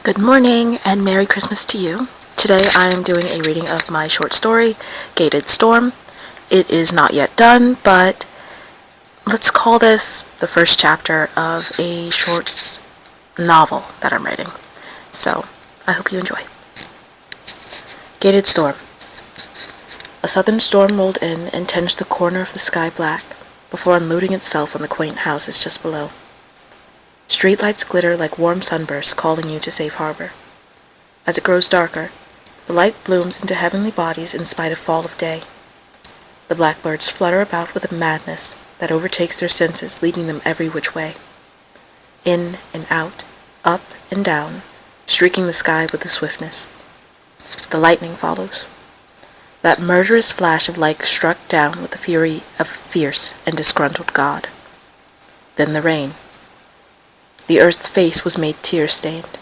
Good morning and Merry Christmas to you. Today I am doing a reading of my short story, Gated Storm. It is not yet done, but let's call this the first chapter of a short novel that I'm writing. So, I hope you enjoy. Gated Storm. A southern storm rolled in and tinged the corner of the sky black before unloading itself on the quaint houses just below. Streetlights glitter like warm sunbursts calling you to safe harbor. As it grows darker, the light blooms into heavenly bodies in spite of fall of day. The blackbirds flutter about with a madness that overtakes their senses, leading them every which way. In and out, up and down, streaking the sky with a swiftness. The lightning follows. That murderous flash of light struck down with the fury of a fierce and disgruntled god. Then the rain. The earth's face was made tear-stained,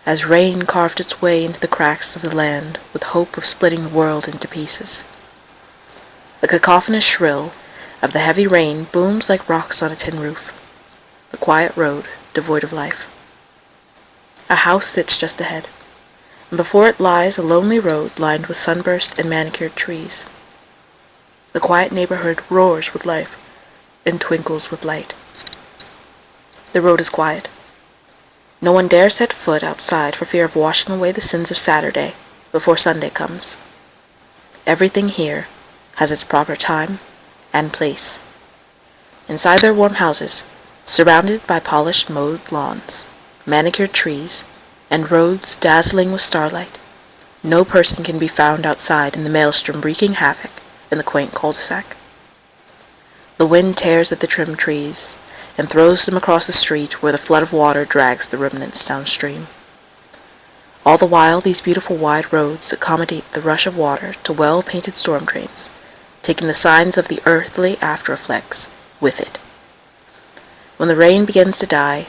as rain carved its way into the cracks of the land with hope of splitting the world into pieces. The cacophonous shrill of the heavy rain booms like rocks on a tin roof, the quiet road devoid of life. A house sits just ahead, and before it lies a lonely road lined with sunburst and manicured trees. The quiet neighborhood roars with life and twinkles with light. The road is quiet. No one dare set foot outside for fear of washing away the sins of Saturday before Sunday comes. Everything here has its proper time and place. Inside their warm houses, surrounded by polished mowed lawns, manicured trees, and roads dazzling with starlight, no person can be found outside in the maelstrom wreaking havoc in the quaint cul-de-sac. The wind tears at the trim trees and throws them across the street where the flood of water drags the remnants downstream. All the while, these beautiful wide roads accommodate the rush of water to well-painted storm drains, taking the signs of the earthly after-effects with it. When the rain begins to die,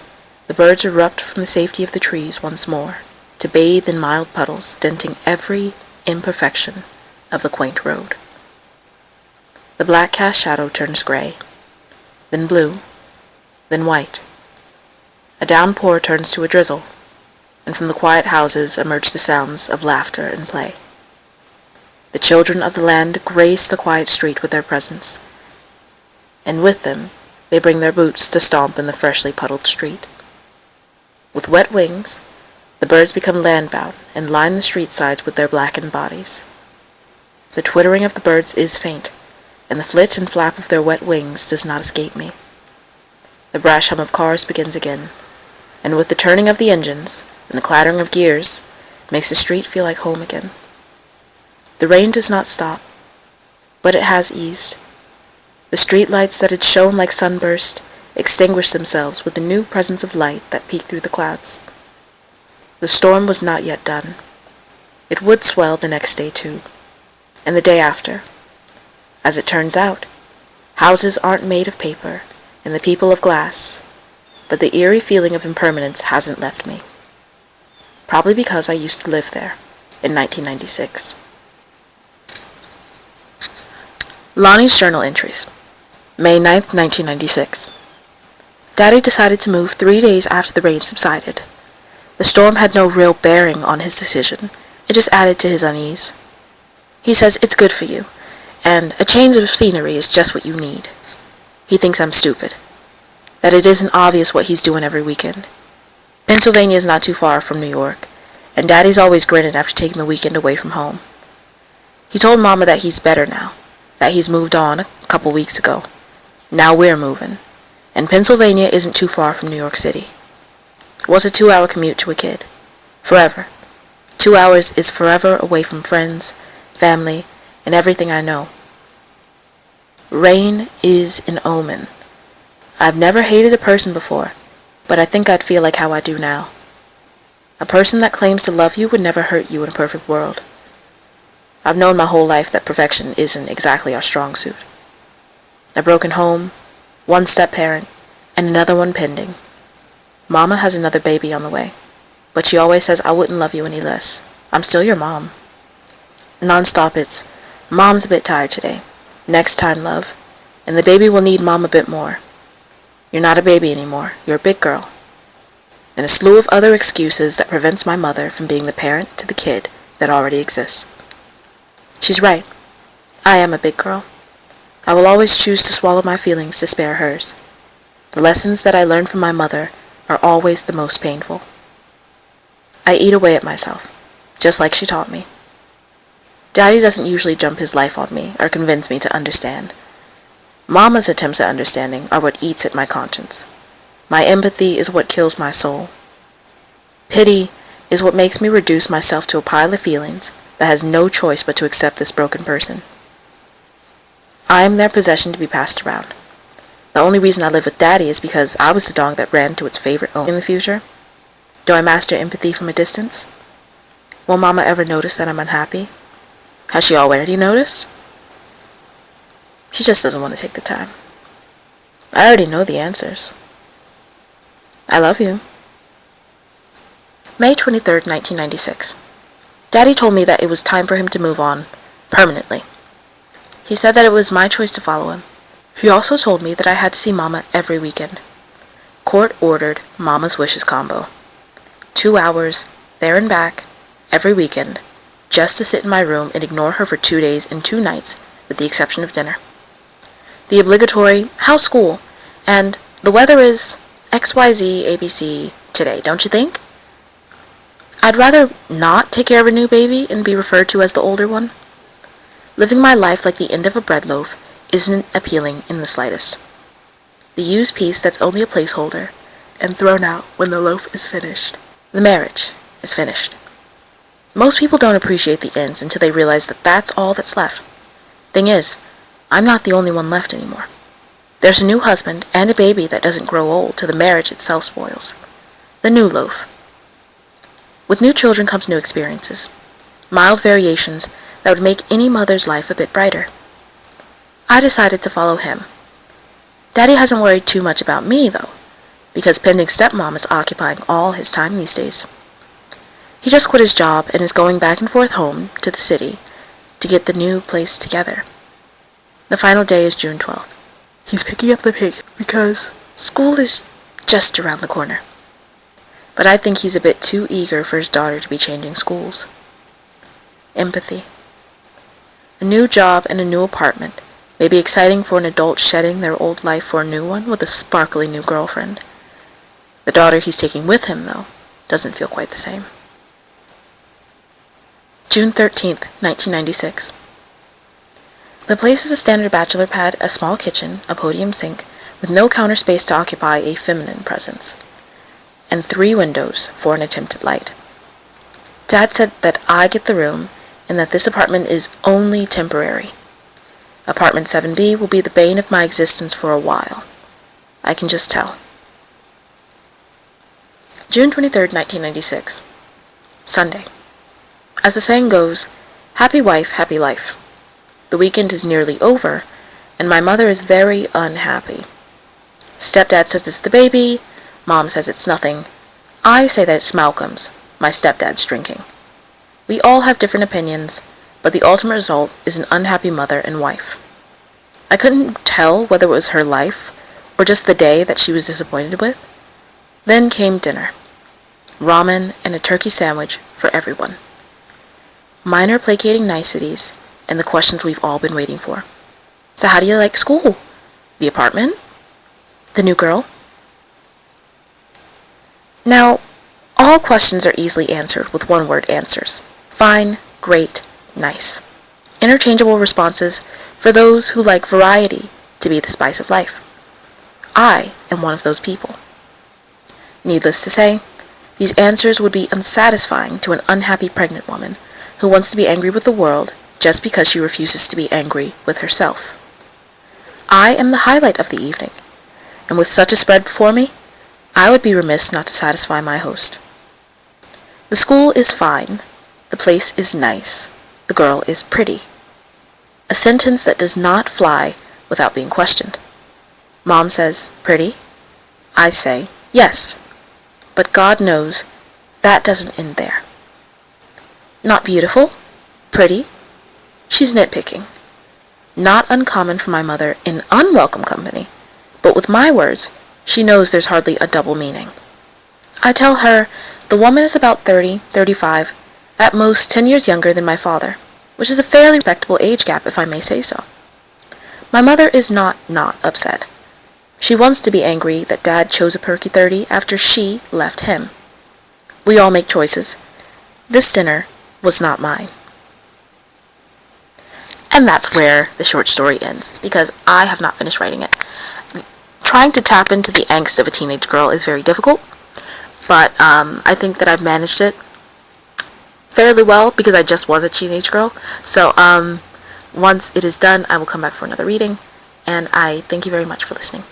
the birds erupt from the safety of the trees once more, to bathe in mild puddles, denting every imperfection of the quaint road. The black-cast shadow turns gray, then blue, then white. A downpour turns to a drizzle, and from the quiet houses emerge the sounds of laughter and play. The children of the land grace the quiet street with their presence, and with them they bring their boots to stomp in the freshly puddled street. With wet wings, the birds become landbound and line the street sides with their blackened bodies. The twittering of the birds is faint, and the flit and flap of their wet wings does not escape me. The brash hum of cars begins again, and with the turning of the engines and the clattering of gears, makes the street feel like home again. The rain does not stop, but it has eased. The street lights that had shone like sunburst extinguished themselves with the new presence of light that peeked through the clouds. The storm was not yet done. It would swell the next day too, and the day after. As it turns out, houses aren't made of paper, and the people of glass, but the eerie feeling of impermanence hasn't left me. Probably because I used to live there in 1996. Lonnie's journal entries. May 9th, 1996. Daddy decided to move 3 days after the rain subsided. The storm had no real bearing on his decision. It just added to his unease. He says it's good for you, and a change of scenery is just what you need. He thinks I'm stupid, that it isn't obvious what he's doing every weekend. Pennsylvania is not too far from New York, and Daddy's always grinning after taking the weekend away from home. He told Mama that he's better now, that he's moved on a couple weeks ago. Now we're moving, and Pennsylvania isn't too far from New York City. What's a 2-hour commute to a kid? Forever. 2 hours is forever away from friends, family, and everything I know. Rain is an omen. I've never hated a person before, but I think I'd feel like how I do now. A person that claims to love you would never hurt you in a perfect world. I've known my whole life that perfection isn't exactly our strong suit. A broken home, one step-parent, and another one pending. Mama has another baby on the way, but she always says I wouldn't love you any less. I'm still your mom. Non-stop it's, Mom's a bit tired today. Next time, love. And the baby will need Mom a bit more. You're not a baby anymore. You're a big girl. and a slew of other excuses that prevents my mother from being the parent to the kid that already exists. She's right. I am a big girl. I will always choose to swallow my feelings to spare hers. The lessons that I learned from my mother are always the most painful. I eat away at myself, just like she taught me. Daddy doesn't usually jump his life on me or convince me to understand. Mama's attempts at understanding are what eats at my conscience. My empathy is what kills my soul. Pity is what makes me reduce myself to a pile of feelings that has no choice but to accept this broken person. I am their possession to be passed around. The only reason I live with Daddy is because I was the dog that ran to its favorite owner. In the future, do I master empathy from a distance? Will Mama ever notice that I'm unhappy? Has she already noticed? She just doesn't want to take the time. I already know the answers. I love you. May 23rd, 1996. Daddy told me that it was time for him to move on, permanently. He said that it was my choice to follow him. He also told me that I had to see Mama every weekend. Court-ordered Mama's Wishes combo. 2 hours, there and back, every weekend, just to sit in my room and ignore her for 2 days and 2 nights, with the exception of dinner. The obligatory, how's school? And the weather is XYZ ABC today, don't you think? I'd rather not take care of a new baby and be referred to as the older one. Living my life like the end of a bread loaf isn't appealing in the slightest. The used piece that's only a placeholder and thrown out when the loaf is finished. The marriage is finished. Most people don't appreciate the ends until they realize that that's all that's left. Thing is, I'm not the only one left anymore. There's a new husband and a baby that doesn't grow old till the marriage itself spoils. The new loaf. With new children comes new experiences. Mild variations that would make any mother's life a bit brighter. I decided to follow him. Daddy hasn't worried too much about me, though, because pending stepmom is occupying all his time these days. He just quit his job and is going back and forth home to the city to get the new place together. The final day is June 12th. He's picking up the pig because school is just around the corner. But I think he's a bit too eager for his daughter to be changing schools. Empathy. A new job and a new apartment may be exciting for an adult shedding their old life for a new one with a sparkly new girlfriend. The daughter he's taking with him, though, doesn't feel quite the same. June 13th, 1996. The place is a standard bachelor pad, a small kitchen, a podium sink, with no counter space to occupy a feminine presence, and 3 windows for an attempt at light. Dad said that I get the room and that this apartment is only temporary. Apartment 7B will be the bane of my existence for a while. I can just tell. June 23rd, 1996. Sunday. As the saying goes, happy wife, happy life. The weekend is nearly over, and my mother is very unhappy. Stepdad says it's the baby, Mom says it's nothing. I say that it's Malcolm's, my stepdad's drinking. We all have different opinions, but the ultimate result is an unhappy mother and wife. I couldn't tell whether it was her life or just the day that she was disappointed with. Then came dinner. Ramen and a turkey sandwich for everyone. Minor placating niceties and the questions we've all been waiting for. So how do you like school? The apartment? The new girl? Now, all questions are easily answered with one-word answers. Fine, great, nice. Interchangeable responses for those who like variety to be the spice of life. I am one of those people. Needless to say, these answers would be unsatisfying to an unhappy pregnant woman who wants to be angry with the world just because she refuses to be angry with herself. I am the highlight of the evening, and with such a spread before me, I would be remiss not to satisfy my host. The school is fine, the place is nice, the girl is pretty. A sentence that does not fly without being questioned. Mom says, pretty? I say, yes, but God knows that doesn't end there. Not beautiful? Pretty? She's nitpicking. Not uncommon for my mother in unwelcome company, but with my words, she knows there's hardly a double meaning. I tell her the woman is about 30, 35, at most 10 years younger than my father, which is a fairly respectable age gap if I may say so. My mother is not upset. She wants to be angry that Dad chose a perky 30 after she left him. We all make choices. This dinner was not mine. And that's where the short story ends, because I have not finished writing it. Trying to tap into the angst of a teenage girl is very difficult, but I think that I've managed it fairly well because I just was a teenage girl. So once it is done, I will come back for another reading, and I thank you very much for listening.